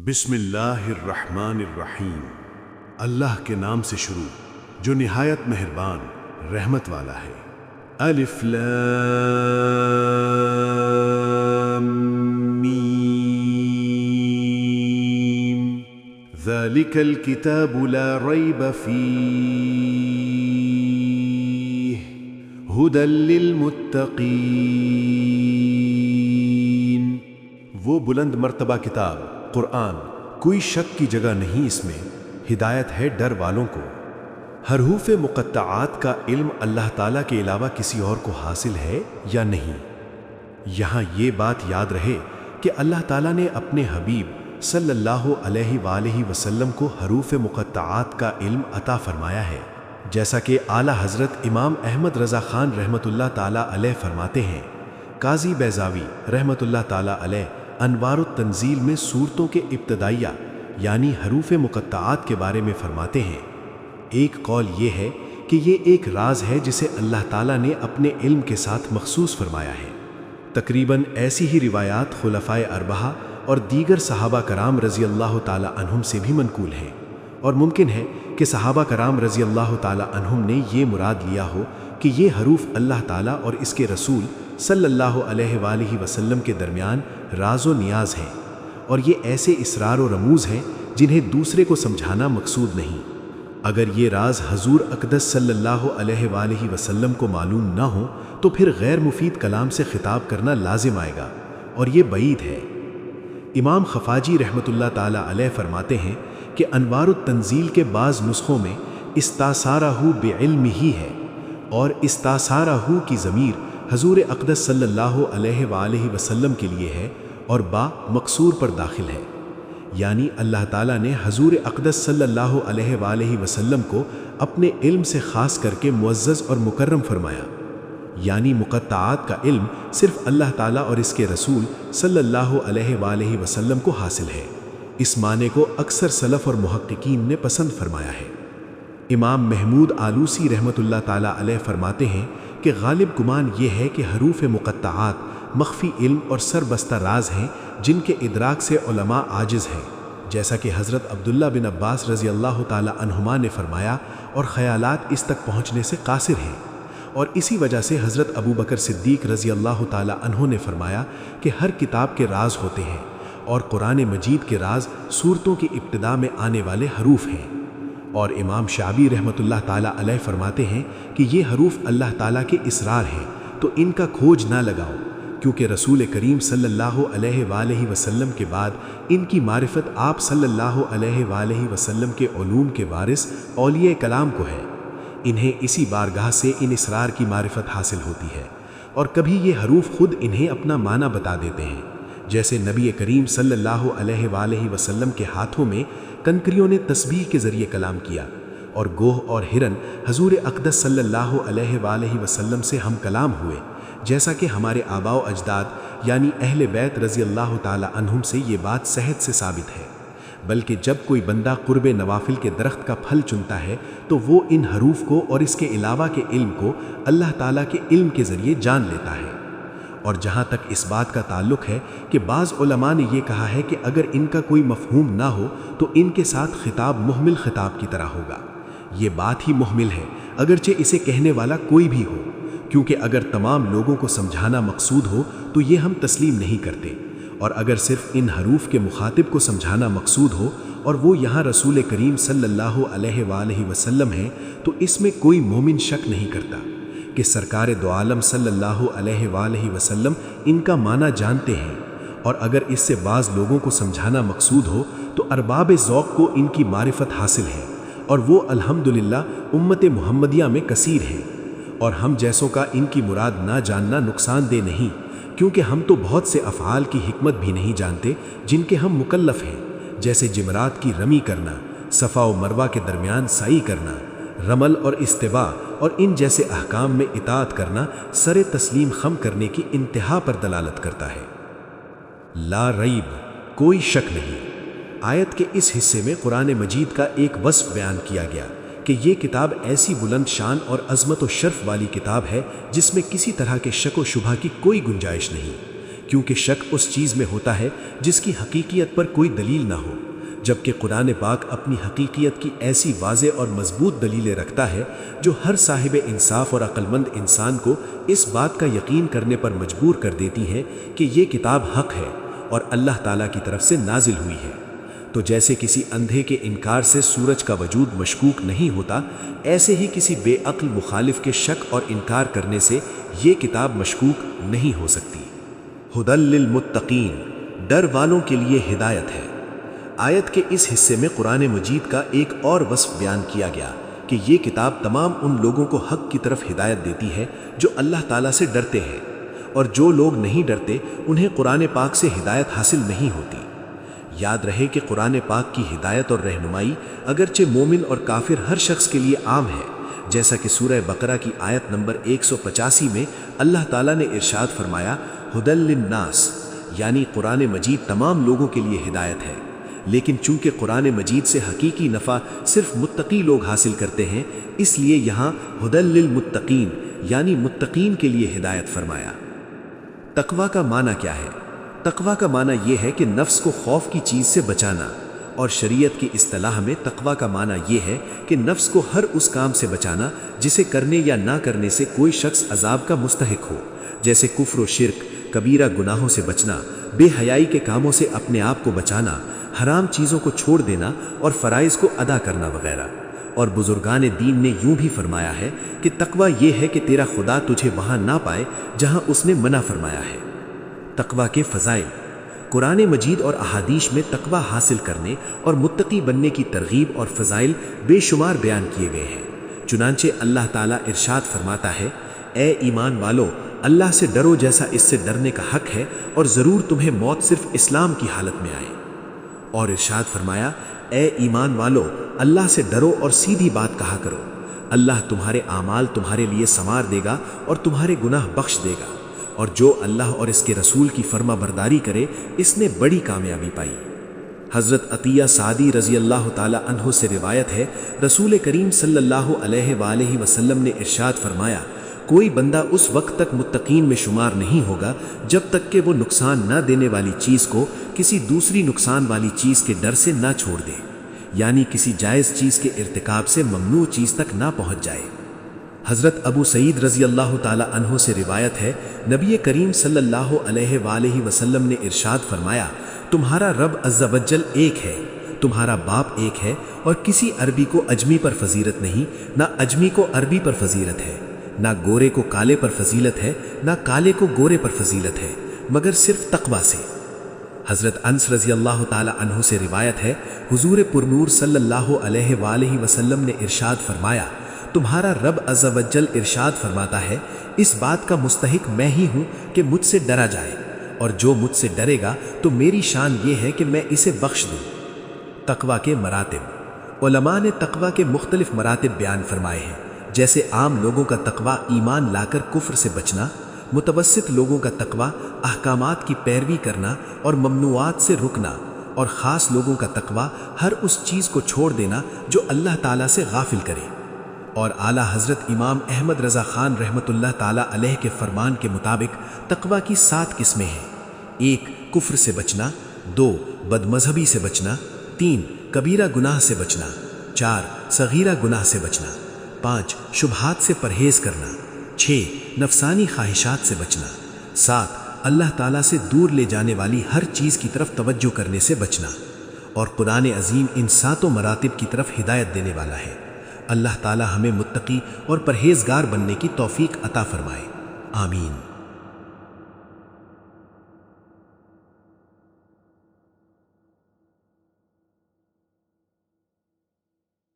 بسم اللہ الرحمن الرحیم، اللہ کے نام سے شروع جو نہایت مہربان رحمت والا ہے۔ الف لام میم، ذالک الکتاب لا ریب فیہ ھدی للمتقین۔ وہ بلند مرتبہ کتاب قرآن، کوئی شک کی جگہ نہیں اس میں، ہدایت ہے ڈر والوں کو۔ حروف مقطعات کا علم اللہ تعالیٰ کے علاوہ کسی اور کو حاصل ہے یا نہیں؟ یہاں یہ بات یاد رہے کہ اللہ تعالیٰ نے اپنے حبیب صلی اللہ علیہ وآلہ وسلم کو حروف مقطعات کا علم عطا فرمایا ہے، جیسا کہ اعلیٰ حضرت امام احمد رضا خان رحمۃ اللہ تعالیٰ علیہ فرماتے ہیں۔ قاضی بیضاوی رحمۃ اللہ تعالیٰ علیہ انوار التنزیل میں صورتوں کے ابتدائیہ یعنی حروف مقطعات کے بارے میں فرماتے ہیں، ایک قول یہ ہے کہ یہ ایک راز ہے جسے اللہ تعالیٰ نے اپنے علم کے ساتھ مخصوص فرمایا ہے۔ تقریباً ایسی ہی روایات خلفائے اربعہ اور دیگر صحابہ کرام رضی اللہ تعالیٰ عنہم سے بھی منقول ہیں، اور ممکن ہے کہ صحابہ کرام رضی اللہ تعالیٰ عنہم نے یہ مراد لیا ہو کہ یہ حروف اللہ تعالیٰ اور اس کے رسول صلی اللہ علیہ وآلہ وسلم کے درمیان راز و نیاز ہیں، اور یہ ایسے اسرار و رموز ہیں جنہیں دوسرے کو سمجھانا مقصود نہیں۔ اگر یہ راز حضور اقدس صلی اللہ علیہ وآلہ وسلم کو معلوم نہ ہو تو پھر غیر مفید کلام سے خطاب کرنا لازم آئے گا، اور یہ بعید ہے۔ امام خفاجی رحمۃ اللہ تعالیٰ علیہ فرماتے ہیں کہ انوار التنزیل کے بعض نسخوں میں استاثارہ بعلمہ ہے، اور استاثارہ کی ضمیر حضور اقدس صلی اللہ علیہ وآلہ وسلم کے لیے ہے اور با مقصور پر داخل ہے، یعنی اللہ تعالیٰ نے حضور اقدس صلی اللہ علیہ وآلہ وسلم کو اپنے علم سے خاص کر کے معزز اور مکرم فرمایا، یعنی مقطعات کا علم صرف اللہ تعالیٰ اور اس کے رسول صلی اللہ علیہ وآلہ وسلم کو حاصل ہے۔ اس معنی کو اکثر سلف اور محققین نے پسند فرمایا ہے۔ امام محمود آلوسی رحمۃ اللہ تعالیٰ علیہ فرماتے ہیں کہ غالب گمان یہ ہے کہ حروف مقطعات مخفی علم اور سربستہ راز ہیں جن کے ادراک سے علماء عاجز ہیں، جیسا کہ حضرت عبداللہ بن عباس رضی اللہ تعالیٰ عنہما نے فرمایا، اور خیالات اس تک پہنچنے سے قاصر ہیں۔ اور اسی وجہ سے حضرت ابو بکر صدیق رضی اللہ تعالیٰ عنہ نے فرمایا کہ ہر کتاب کے راز ہوتے ہیں، اور قرآن مجید کے راز صورتوں کی ابتدا میں آنے والے حروف ہیں۔ اور امام شعبی رحمۃ اللہ تعالیٰ علیہ فرماتے ہیں کہ یہ حروف اللہ تعالیٰ کے اسرار ہیں، تو ان کا کھوج نہ لگاؤ، کیونکہ رسول کریم صلی اللہ علیہ وآلہ وسلم کے بعد ان کی معرفت آپ صلی اللہ علیہ وآلہ وسلم کے علوم کے وارث اولیاء کلام کو ہے۔ انہیں اسی بارگاہ سے ان اسرار کی معرفت حاصل ہوتی ہے، اور کبھی یہ حروف خود انہیں اپنا معنی بتا دیتے ہیں، جیسے نبی کریم صلی اللہ علیہ وآلہ وسلم کے ہاتھوں میں کنکریوں نے تسبیح کے ذریعے کلام کیا، اور گوہ اور ہرن حضور اقدس صلی اللہ علیہ وآلہ وسلم سے ہم کلام ہوئے، جیسا کہ ہمارے آباء و اجداد یعنی اہل بیت رضی اللہ تعالیٰ عنہم سے یہ بات صحت سے ثابت ہے۔ بلکہ جب کوئی بندہ قرب نوافل کے درخت کا پھل چنتا ہے تو وہ ان حروف کو اور اس کے علاوہ کے علم کو اللہ تعالیٰ کے علم کے ذریعے جان لیتا ہے۔ اور جہاں تک اس بات کا تعلق ہے کہ بعض علماء نے یہ کہا ہے کہ اگر ان کا کوئی مفہوم نہ ہو تو ان کے ساتھ خطاب محمل خطاب کی طرح ہوگا، یہ بات ہی محمل ہے اگرچہ اسے کہنے والا کوئی بھی ہو، کیونکہ اگر تمام لوگوں کو سمجھانا مقصود ہو تو یہ ہم تسلیم نہیں کرتے، اور اگر صرف ان حروف کے مخاطب کو سمجھانا مقصود ہو اور وہ یہاں رسول کریم صلی اللہ علیہ وآلہ وسلم ہیں تو اس میں کوئی مومن شک نہیں کرتا کہ سرکار دو عالم صلی اللہ علیہ وآلہ وسلم ان کا معنی جانتے ہیں، اور اگر اس سے بعض لوگوں کو سمجھانا مقصود ہو تو ارباب ذوق کو ان کی معرفت حاصل ہے، اور وہ الحمدللہ امت محمدیہ میں کثیر ہیں، اور ہم جیسوں کا ان کی مراد نہ جاننا نقصان دہ نہیں، کیونکہ ہم تو بہت سے افعال کی حکمت بھی نہیں جانتے جن کے ہم مکلف ہیں، جیسے جمرات کی رمی کرنا، صفا و مروہ کے درمیان سعی کرنا، رمل اور استوا، اور ان جیسے احکام میں اطاعت کرنا سر تسلیم خم کرنے کی انتہا پر دلالت کرتا ہے۔ لا ریب، کوئی شک نہیں۔ آیت کے اس حصے میں قرآن مجید کا ایک وصف بیان کیا گیا کہ یہ کتاب ایسی بلند شان اور عظمت و شرف والی کتاب ہے جس میں کسی طرح کے شک و شبہ کی کوئی گنجائش نہیں، کیونکہ شک اس چیز میں ہوتا ہے جس کی حقیقیت پر کوئی دلیل نہ ہو، جبکہ قرآن پاک اپنی حقیقیت کی ایسی واضح اور مضبوط دلیلیں رکھتا ہے جو ہر صاحب انصاف اور عقل مند انسان کو اس بات کا یقین کرنے پر مجبور کر دیتی ہیں کہ یہ کتاب حق ہے اور اللہ تعالیٰ کی طرف سے نازل ہوئی ہے۔ تو جیسے کسی اندھے کے انکار سے سورج کا وجود مشکوک نہیں ہوتا، ایسے ہی کسی بے عقل مخالف کے شک اور انکار کرنے سے یہ کتاب مشکوک نہیں ہو سکتی۔ ہدی للمتقین، ڈر والوں کے لیے ہدایت ہے۔ آیت کے اس حصے میں قرآن مجید کا ایک اور وصف بیان کیا گیا کہ یہ کتاب تمام ان لوگوں کو حق کی طرف ہدایت دیتی ہے جو اللہ تعالیٰ سے ڈرتے ہیں، اور جو لوگ نہیں ڈرتے انہیں قرآن پاک سے ہدایت حاصل نہیں ہوتی۔ یاد رہے کہ قرآن پاک کی ہدایت اور رہنمائی اگرچہ مومن اور کافر ہر شخص کے لیے عام ہے، جیسا کہ سورہ بقرہ کی آیت نمبر 185 میں اللہ تعالیٰ نے ارشاد فرمایا، ہدی للناس، یعنی قرآن مجید تمام لوگوں کے لیے ہدایت ہے، لیکن چونکہ قرآن مجید سے حقیقی نفع صرف متقی لوگ حاصل کرتے ہیں، اس لیے یہاں ہدی للمتقین یعنی متقین کے لیے ہدایت فرمایا۔ تقوی کا معنی کیا ہے؟ تقوی کا معنی یہ ہے کہ نفس کو خوف کی چیز سے بچانا، اور شریعت کی اصطلاح میں تقوی کا معنی یہ ہے کہ نفس کو ہر اس کام سے بچانا جسے کرنے یا نہ کرنے سے کوئی شخص عذاب کا مستحق ہو، جیسے کفر و شرک، کبیرہ گناہوں سے بچنا، بے حیائی کے کاموں سے اپنے آپ کو بچانا، حرام چیزوں کو چھوڑ دینا اور فرائض کو ادا کرنا وغیرہ۔ اور بزرگان دین نے یوں بھی فرمایا ہے کہ تقوی یہ ہے کہ تیرا خدا تجھے وہاں نہ پائے جہاں اس نے منع فرمایا ہے۔ تقوی کے فضائل، قرآن مجید اور احادیث میں تقوی حاصل کرنے اور متقی بننے کی ترغیب اور فضائل بے شمار بیان کیے گئے ہیں۔ چنانچہ اللہ تعالیٰ ارشاد فرماتا ہے، اے ایمان والو، اللہ سے ڈرو جیسا اس سے ڈرنے کا حق ہے، اور ضرور تمہیں موت صرف اسلام کی حالت میں آئے۔ اور ارشاد فرمایا، اے ایمان والو، اللہ سے ڈرو اور سیدھی بات کہا کرو، اللہ تمہارے اعمال تمہارے لیے سنوار دے گا اور تمہارے گناہ بخش دے گا، اور جو اللہ اور اس کے رسول کی فرما برداری کرے اس نے بڑی کامیابی پائی۔ حضرت عطیہ سعدی رضی اللہ تعالی عنہ سے روایت ہے، رسول کریم صلی اللہ علیہ وآلہ وسلم نے ارشاد فرمایا، کوئی بندہ اس وقت تک متقین میں شمار نہیں ہوگا جب تک کہ وہ نقصان نہ دینے والی چیز کو کسی دوسری نقصان والی چیز کے ڈر سے نہ چھوڑ دے، یعنی کسی جائز چیز کے ارتکاب سے ممنوع چیز تک نہ پہنچ جائے۔ حضرت ابو سعید رضی اللہ تعالی عنہ سے روایت ہے، نبی کریم صلی اللہ علیہ وآلہ وسلم نے ارشاد فرمایا، تمہارا رب عز و جل ایک ہے، تمہارا باپ ایک ہے، اور کسی عربی کو اجمی پر فضیلت نہیں، نہ اجمی کو عربی پر فضیلت ہے، نہ گورے کو کالے پر فضیلت ہے، نہ کالے کو گورے پر فضیلت ہے، مگر صرف تقوی سے۔ حضرت انس رضی اللہ تعالی عنہ سے روایت ہے، حضور پرنور صلی اللہ علیہ وآلہ وسلم نے ارشاد فرمایا، تمہارا رب عز و جل ارشاد فرماتا ہے، اس بات کا مستحق میں ہی ہوں کہ مجھ سے ڈرا جائے، اور جو مجھ سے ڈرے گا تو میری شان یہ ہے کہ میں اسے بخش دوں۔ تقوی کے مراتب، علماء نے تقوی کے مختلف مراتب بیان فرمائے ہیں، جیسے عام لوگوں کا تقوی ایمان لا کر کفر سے بچنا، متوسط لوگوں کا تقوی احکامات کی پیروی کرنا اور ممنوعات سے رکنا، اور خاص لوگوں کا تقوی ہر اس چیز کو چھوڑ دینا جو اللہ تعالیٰ سے غافل کرے۔ اور اعلیٰ حضرت امام احمد رضا خان رحمۃ اللہ تعالیٰ علیہ کے فرمان کے مطابق تقوی کی 7 قسمیں ہیں: 1 کفر سے بچنا، 2 بد مذہبی سے بچنا، 3 کبیرہ گناہ سے بچنا، 4 صغیرہ گناہ سے بچنا، 5 شبہات سے پرہیز کرنا، 6 نفسانی خواہشات سے بچنا، 7 اللہ تعالیٰ سے دور لے جانے والی ہر چیز کی طرف توجہ کرنے سے بچنا۔ اور قرآن عظیم ان 7 مراتب کی طرف ہدایت دینے والا ہے۔ اللہ تعالیٰ ہمیں متقی اور پرہیزگار بننے کی توفیق عطا فرمائے، آمین۔